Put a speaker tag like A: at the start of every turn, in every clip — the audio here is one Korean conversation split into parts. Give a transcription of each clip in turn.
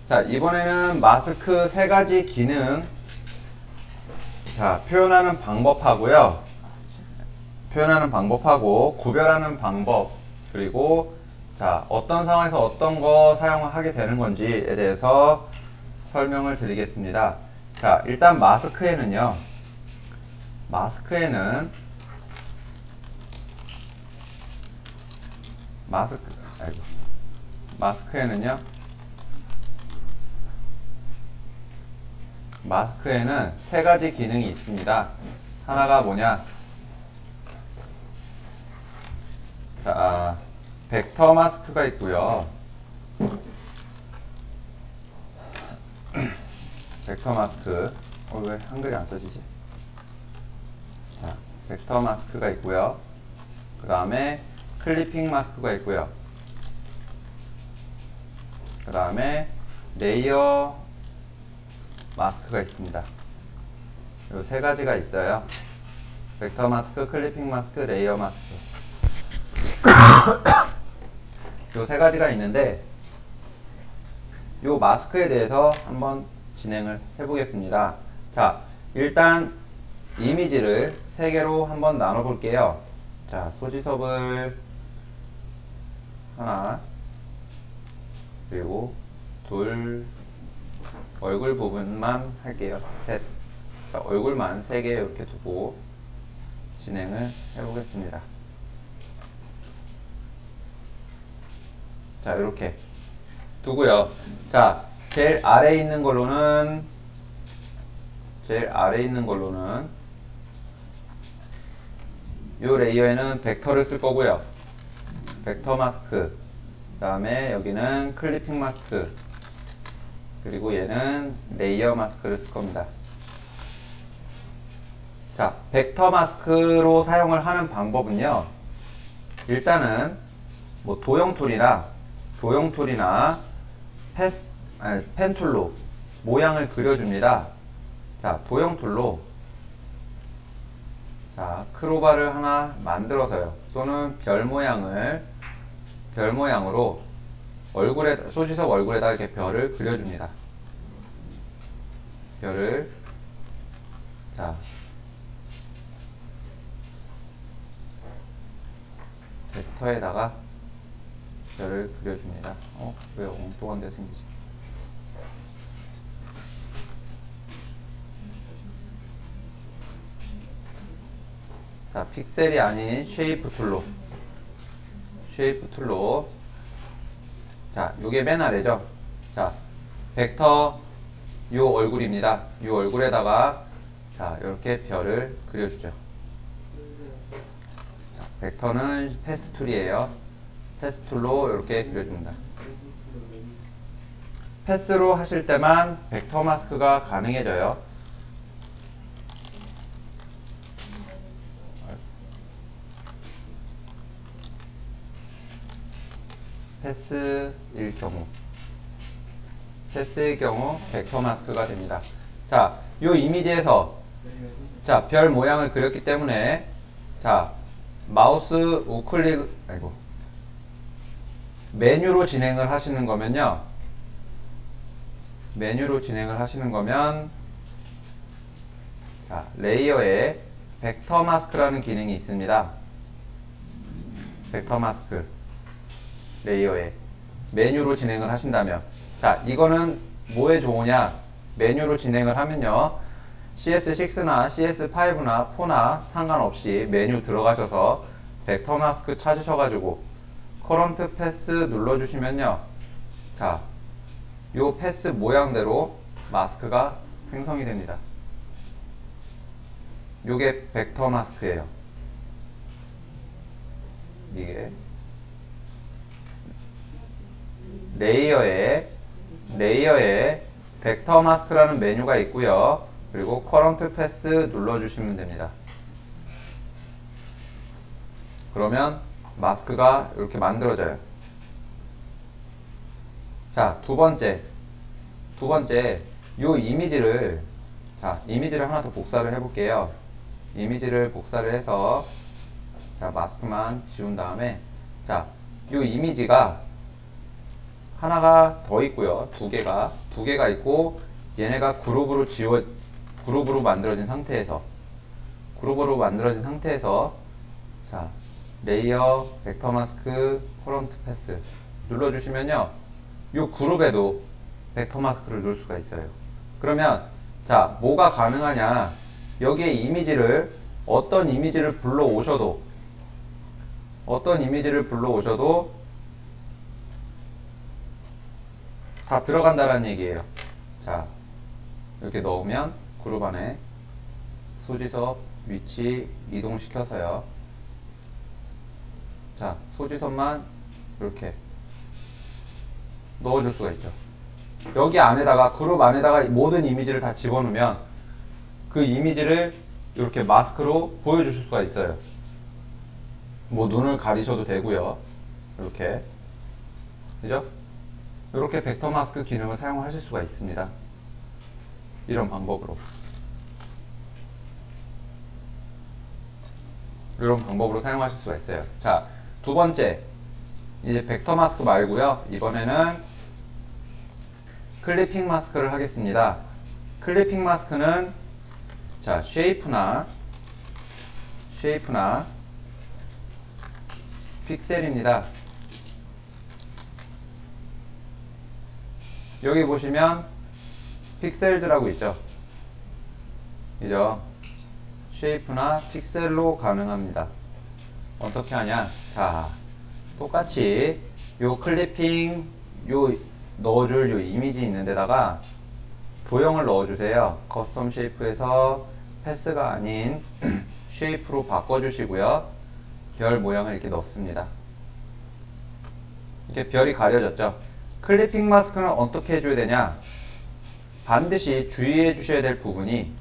A: 자, 이번에는 마스크 세 가지 기능. 자, 표현하는 방법하고요. 표현하는 방법하고 구별하는 방법, 그리고 자, 어떤 상황에서 어떤 거 사용을 하게 되는 건지에 대해서 설명을 드리겠습니다. 자, 일단 마스크에는요. 마스크에는 마스크에는요. 마스크에는 세 가지 기능이 있습니다. 하나가 뭐냐? 자, 벡터 마스크가 있고요. 벡터 마스크. 왜 한글이 안 써지지? 자, 벡터 마스크가 있고요. 그 다음에 클리핑 마스크가 있고요. 그 다음에 레이어 마스크가 있습니다. 이 세 가지가 있어요. 벡터 마스크, 클리핑 마스크, 레이어 마스크. 이 세 가지가 있는데 이 마스크에 대해서 한번 진행을 해보겠습니다. 자, 일단 이미지를 세 개로 한번 나눠 볼게요. 자, 소지섭을 하나, 그리고 둘, 얼굴 부분만 할게요. 셋. 자, 얼굴만 3개 이렇게 두고 진행을 해보겠습니다. 자, 이렇게 두고요. 자, 제일 아래에 있는 걸로는 이 레이어에는 벡터를 쓸 거고요. 벡터 마스크. 그 다음에 여기는 클리핑 마스크. 그리고 얘는 레이어 마스크를 쓸 겁니다. 자, 벡터 마스크로 사용을 하는 방법은요. 일단은 뭐 도형 툴이나 펜 툴로 모양을 그려줍니다. 자, 도형 툴로 자, 크로바를 하나 만들어서요. 또는 별 모양으로 소지섭 얼굴에다 이렇게 별을 그려줍니다. 별을, 자, 벡터에다가 별을 그려줍니다. 왜 엉뚱한 데 생기지? 자, 픽셀이 아닌 쉐이프 툴로 자, 요게 맨 아래죠. 자, 벡터 요 얼굴입니다. 요 얼굴에다가 자, 이렇게 별을 그려주죠. 자, 벡터는 패스 툴이에요. 패스 툴로 이렇게 그려줍니다. 패스로 하실 때만 벡터 마스크가 가능해져요. 패스일 경우 벡터 마스크가 됩니다. 자, 요 이미지에서 자, 별 모양을 그렸기 때문에 자, 마우스 우클릭 메뉴로 진행을 하시는 거면 자, 레이어에 벡터 마스크라는 기능이 있습니다. 벡터 마스크 레이어에 메뉴로 진행을 하신다면 자, 이거는 뭐에 좋으냐? 메뉴로 진행을 하면요. CS6나 CS5나 4나 상관없이 메뉴 들어가셔서 벡터 마스크 찾으셔가지고 커런트 패스 눌러주시면요. 자, 요 패스 모양대로 마스크가 생성이 됩니다. 요게 벡터 마스크예요. 이게 레이어에 벡터 마스크라는 메뉴가 있고요. 그리고 커런트 패스 눌러주시면 됩니다. 그러면 마스크가 이렇게 만들어져요. 자, 두 번째 요 이미지를 하나 더 복사를 해볼게요. 이미지를 복사를 해서 자, 마스크만 지운 다음에 자, 요 이미지가 하나가 더 있고요. 두 개가 있고 얘네가 그룹으로 만들어진 상태에서 자, 레이어, 벡터 마스크, 커런트 패스 눌러주시면요. 이 그룹에도 벡터 마스크를 넣을 수가 있어요. 그러면 자, 뭐가 가능하냐? 여기에 어떤 이미지를 불러오셔도 다 들어간다는 얘기예요. 자, 이렇게 넣으면 그룹 안에 소지섭 위치 이동시켜서요. 자, 소지섭만 이렇게 넣어줄 수가 있죠. 여기 안에다가 그룹 안에다가 모든 이미지를 다 집어넣으면 그 이미지를 이렇게 마스크로 보여주실 수가 있어요. 뭐 눈을 가리셔도 되고요. 이렇게, 그죠? 이렇게 벡터 마스크 기능을 사용하실 수가 있습니다. 이런 방법으로 사용하실 수가 있어요. 자, 두 번째, 이제 벡터 마스크 말고요. 이번에는 클리핑 마스크를 하겠습니다. 클리핑 마스크는 자, 쉐이프나 픽셀입니다. 여기 보시면 픽셀즈라고 있죠. 그죠? 쉐이프나 픽셀로 가능합니다. 어떻게 하냐? 자, 똑같이 요 클리핑 넣어줄 요 이미지 있는 데다가 도형을 넣어주세요. 커스텀 쉐이프에서 패스가 아닌 쉐이프로 바꿔주시고요. 별 모양을 이렇게 넣습니다. 이렇게 별이 가려졌죠. 클리핑 마스크는 어떻게 해줘야 되냐? 반드시 주의해 주셔야 될 부분이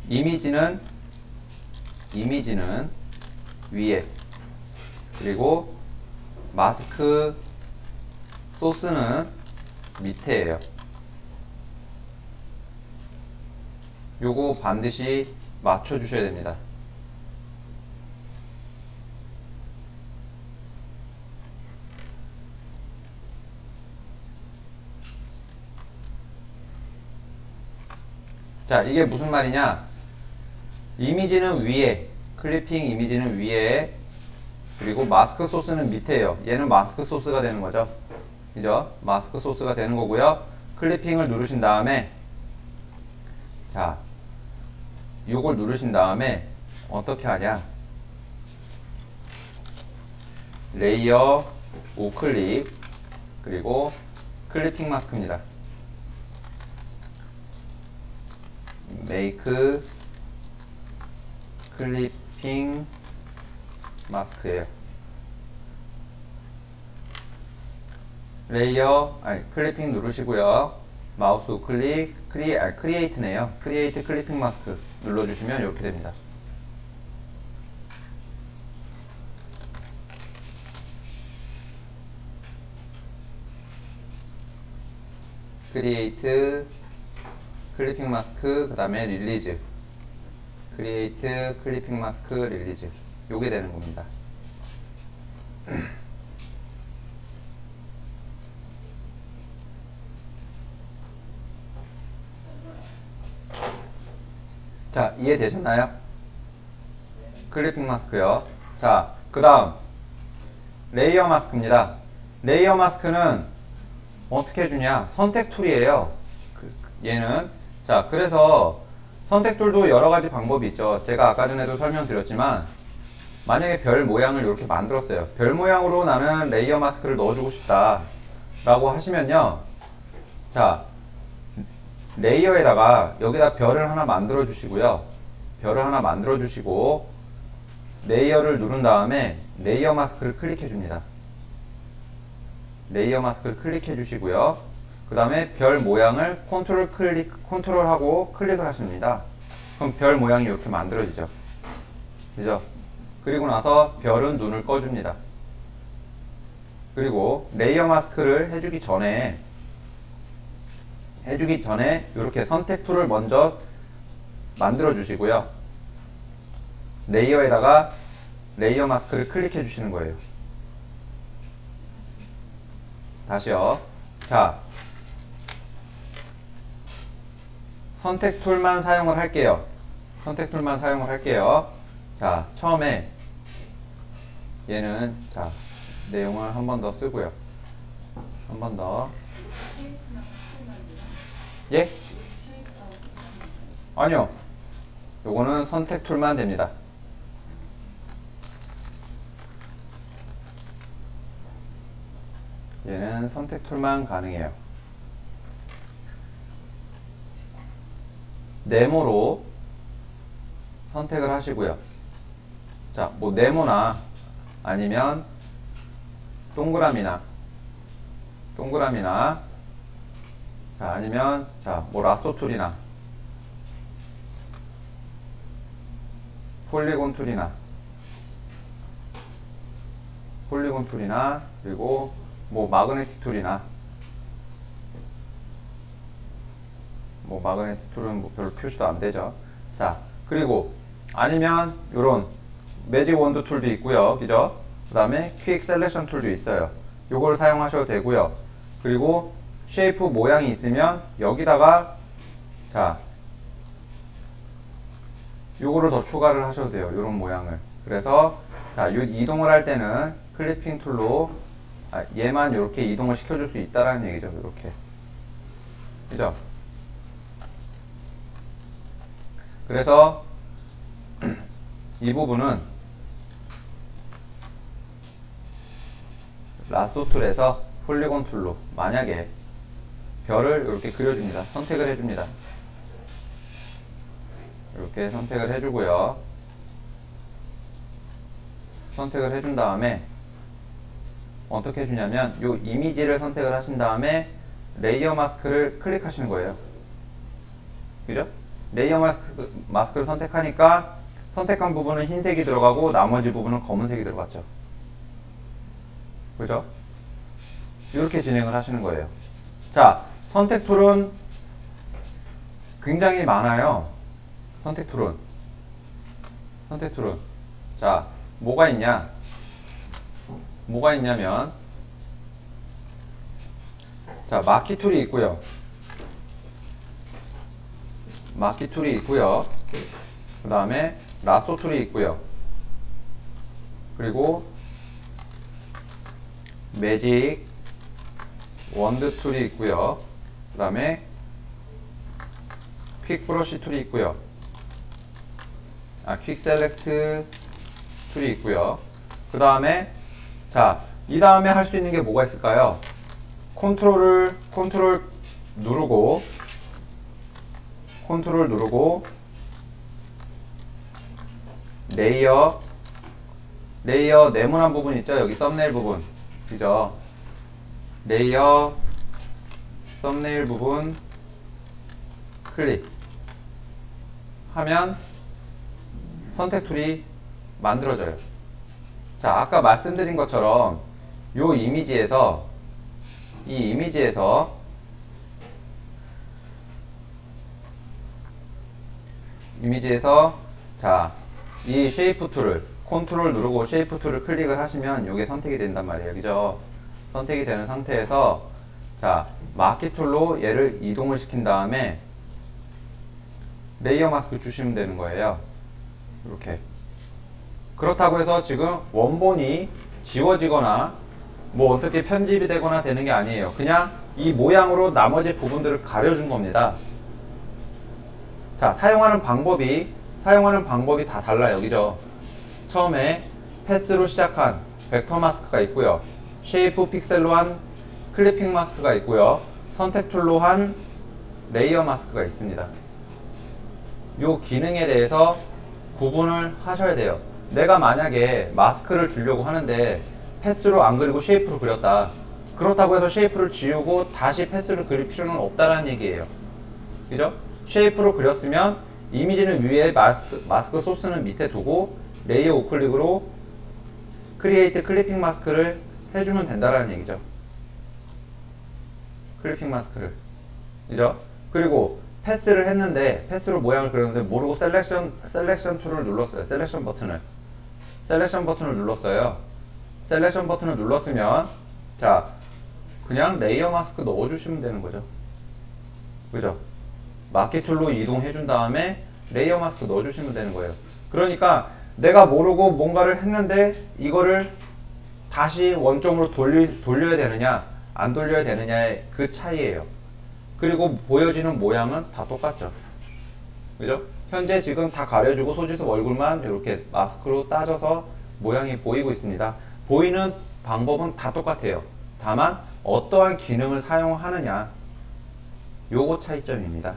A: 이미지는 위에, 그리고 마스크 소스는 밑에예요. 요거 반드시 맞춰 주셔야 됩니다. 자, 이게 무슨 말이냐? 이미지는 위에, 클리핑 이미지는 위에, 그리고 마스크 소스는 밑에요. 얘는 마스크 소스가 되는 거죠. 그죠? 마스크 소스가 되는 거고요. 클리핑을 누르신 다음에, 자, 요걸 누르신 다음에 어떻게 하냐? 레이어, 우클릭, 그리고 클리핑 마스크입니다. 메이크 클리핑 마스크예요. 레이어, 클리핑 누르시고요. 마우스 우클릭, 크리에이트네요. 크리에이트 클리핑 마스크 눌러주시면 이렇게 됩니다. 크리에이트 클리핑 마스크, 그 다음에 릴리즈, 크리에이트 클리핑 마스크 릴리즈, 요게 되는 겁니다. 자, 이해되셨나요? 클리핑 마스크요. 자, 그 다음 레이어 마스크입니다. 레이어 마스크는 어떻게 해주냐? 선택 툴이에요. 얘는, 자, 그래서 선택 툴도 여러 가지 방법이 있죠. 제가 아까 전에도 설명드렸지만, 만약에 별 모양을 이렇게 만들었어요. 별 모양으로 나는 레이어 마스크를 넣어주고 싶다 라고 하시면요. 자, 레이어에다가 여기다 별을 하나 만들어 주시고요. 별을 하나 만들어 주시고, 레이어를 누른 다음에 레이어 마스크를 클릭해 줍니다. 레이어 마스크를 클릭해 주시고요. 그 다음에 별 모양을 컨트롤하고 클릭을 하십니다. 그럼 별 모양이 이렇게 만들어지죠. 그죠? 그리고 나서 별은 눈을 꺼줍니다. 그리고 레이어 마스크를 해주기 전에 이렇게 선택 툴을 먼저 만들어 주시고요. 레이어에다가 레이어 마스크를 클릭해 주시는 거예요. 다시요. 자, 선택 툴만 사용을 할게요. 선택 툴만 사용을 할게요. 자, 처음에 얘는 자, 내용을 한 번 더 쓰고요. 한 번 더. 예? 아니요. 요거는 선택 툴만 됩니다. 얘는 선택 툴만 가능해요. 네모로 선택을 하시고요. 자, 뭐 네모나 아니면 동그라미나 자, 아니면 자, 뭐 라쏘 툴이나 폴리곤 툴이나 그리고 뭐 마그네틱 툴이나 뭐 마그네틱 툴은 뭐 별로 표시도 안 되죠. 자, 그리고 아니면 요런 매직 원드 툴도 있고요. 그죠? 그 다음에 퀵 셀렉션 툴도 있어요. 요걸 사용하셔도 되고요. 그리고 쉐이프 모양이 있으면 여기다가 자, 요거를 더 추가를 하셔도 돼요. 요런 모양을. 그래서 자, 요 이동을 할 때는 클리핑 툴로 얘만 이렇게 이동을 시켜줄 수 있다라는 얘기죠. 이렇게. 그죠? 그래서 이 부분은 라쏘 툴에서 폴리곤 툴로 만약에 별을 이렇게 그려줍니다. 선택을 해줍니다. 이렇게 선택을 해주고요. 선택을 해준 다음에 어떻게 해주냐면 요 이미지를 선택을 하신 다음에 레이어 마스크를 클릭하시는 거예요. 그죠? 레이어 마스크를 선택하니까 선택한 부분은 흰색이 들어가고 나머지 부분은 검은색이 들어갔죠. 그죠? 이렇게 진행을 하시는 거예요. 자, 선택 툴은 굉장히 많아요. 선택 툴은. 자, 뭐가 있냐? 뭐가 있냐면 자, 마키 툴이 있고요. 그 다음에 라쏘 툴이 있고요. 그리고 매직 원드 툴이 있고요. 그 다음에 퀵 브러쉬 툴이 있고요. 퀵 셀렉트 툴이 있고요. 그 다음에 자, 이 다음에 할 수 있는 게 뭐가 있을까요? 컨트롤 누르고 레이어 네모난 부분 있죠? 여기 썸네일 부분. 그죠? 레이어 썸네일 부분 클릭 하면 선택 툴이 만들어져요. 자, 아까 말씀드린 것처럼 요 이미지에서 자, 이 쉐이프 툴을 컨트롤 누르고 쉐이프 툴을 클릭을 하시면 이게 선택이 된단 말이에요. 그죠? 선택이 되는 상태에서 자, 마키 툴로 얘를 이동을 시킨 다음에 레이어 마스크 주시면 되는 거예요. 이렇게. 그렇다고 해서 지금 원본이 지워지거나 뭐 어떻게 편집이 되거나 되는 게 아니에요. 그냥 이 모양으로 나머지 부분들을 가려준 겁니다. 자, 사용하는 방법이 다 달라요. 그죠? 처음에 패스로 시작한 벡터 마스크가 있고요. 쉐이프 픽셀로 한 클리핑 마스크가 있고요. 선택 툴로 한 레이어 마스크가 있습니다. 요 기능에 대해서 구분을 하셔야 돼요. 내가 만약에 마스크를 주려고 하는데 패스로 안 그리고 쉐이프로 그렸다. 그렇다고 해서 쉐이프를 지우고 다시 패스를 그릴 필요는 없다라는 얘기예요. 그죠? 쉐이프로 그렸으면 이미지는 위에 마스크 소스는 밑에 두고 레이어 우클릭으로 크리에이트 클리핑 마스크를 해주면 된다라는 얘기죠. 클리핑 마스크를. 그죠? 그리고 패스를 했는데 패스로 모양을 그렸는데 모르고 셀렉션 툴을 눌렀어요. 셀렉션 버튼을 눌렀어요. 셀렉션 버튼을 눌렀으면 자 그냥 레이어 마스크 넣어주시면 되는 거죠. 그죠? 마키 툴로 이동해 준 다음에 레이어 마스크 넣어주시면 되는 거예요. 그러니까 내가 모르고 뭔가를 했는데 이거를 다시 원점으로 돌려야 되느냐 안 돌려야 되느냐의 그 차이예요. 그리고 보여지는 모양은 다 똑같죠. 그죠? 현재 지금 다 가려주고 소지섭 얼굴만 이렇게 마스크로 따져서 모양이 보이고 있습니다. 보이는 방법은 다 똑같아요. 다만 어떠한 기능을 사용하느냐 요거 차이점입니다.